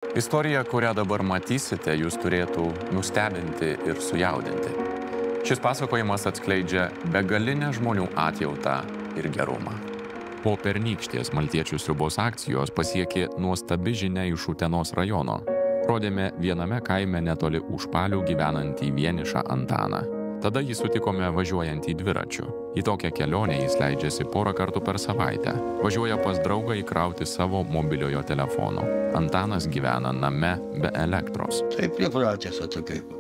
Istorija, kurią dabar matysite, jūs turėtų nustebinti ir sujaudinti. Šis pasakojimas atskleidžia begalinę žmonių atjautą ir gerumą. Po pernykštės maltiečių sriubos akcijos pasiekė nuostabi žinia iš Utenos rajono. Rodėme viename kaime netoli Užpalių gyvenantį vienišą Antaną. Tada jį sutikome važiuojantį dviračiu. Į tokią kelionę jis leidžiasi porą kartų per savaitę. Važiuoja pas draugą įkrauti savo mobiliojo telefono. Antanas gyvena name be elektros. Taip pripratęs,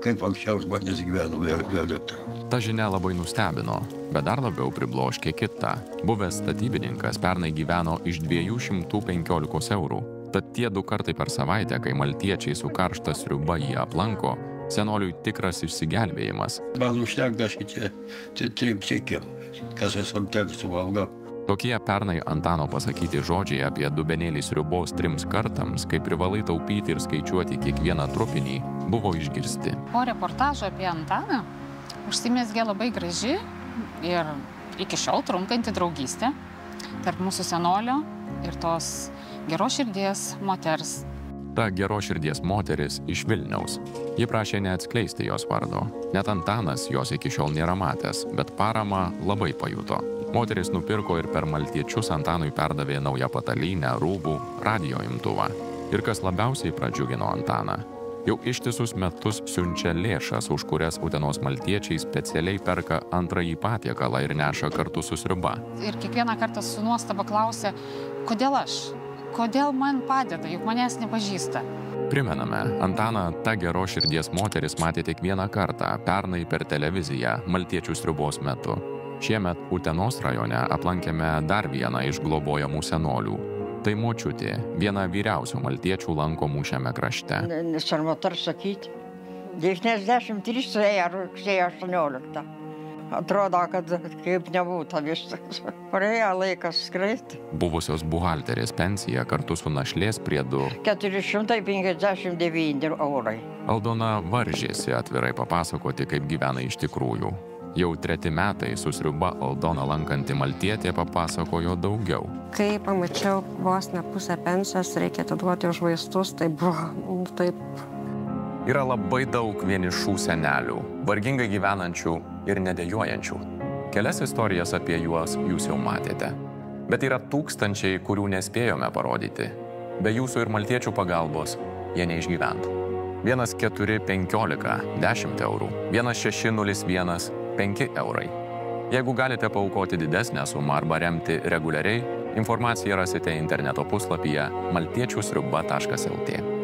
kaip anksčiau žmonės gyveno be elektros. Ta žinia labai nustebino, bet dar labiau pribloškė kitą. Buvęs statybininkas pernai gyveno iš 215 eurų. Tad tie 2 kartai per savaitę, kai maltiečiai su karšta sriuba jį aplanko, senoliui tikras išsigelbėjimas. Man užtenka šitie 3 siekiam, kas esu tiek suvalgo. Tokie pernai Antano pasakyti žodžiai apie dubenėlį sriubos 3 kartams, kai privalai taupyti ir skaičiuoti kiekvieną trupinį, buvo išgirsti. Po reportažo apie Antaną užsimezgė labai graži ir iki šiol trunkanti draugystė tarp mūsų senolio ir tos geros širdies moters. Ta geros širdies moteris iš Vilniaus. Ji prašė neatskleisti jos vardo. Net Antanas jos iki šiol nėra matęs, bet paramą labai pajuto. Moteris nupirko ir per maltiečius Antanui perdavė naują patalynę, rūbų, radijo imtuvą. Ir kas labiausiai pradžiugino Antaną, jau ištisus metus siunčia lėšas, už kurias Utenos maltiečiai specialiai perka antrąjį patiekalą ir neša kartu su sriuba. Ir kiekvieną kartą su nuostaba klausia, kodėl aš? Kodėl man padeda, juk manęs nepažįsta? Primename, Antaną ta geros širdies moteris matė tik vieną kartą, pernai per televiziją, maltiečių sriubos metu. Šiemet Utenos rajone aplankėme dar vieną iš globojamų senolių. Tai močiutė, viena vyriausių maltiečių lankomų šiame krašte. Nesvarbu sakyti, 93 suėjo rugsėjo 18. Atrodo, kad kaip nebūtų viskas. Praėjo laikas greitai. Buvusios buhalterės pensija kartu su našlės priedu 459 eurai. Aldona varžėsi atvirai papasakoti, kaip gyvena iš tikrųjų. Jau 3 metai su sriuba Aldoną lankanti maltietė papasakojo daugiau. Kai pamačiau vos ne pusę pensijos, reikia atiduoti už vaistus, tai buvo taip. Yra labai daug vienišų senelių, vargingai gyvenančių ir nedejuojančių. Kelias istorijas apie juos jūs jau matėte. Bet yra tūkstančiai, kurių nespėjome parodyti. Be jūsų ir maltiečių pagalbos jie neišgyventų. 1415 – 10 eurų, 1601 – 5 eurai. Jeigu galite paaukoti didesnę sumą arba remti reguliariai, informaciją rasite interneto puslapyje maltiečiusriuba.lt.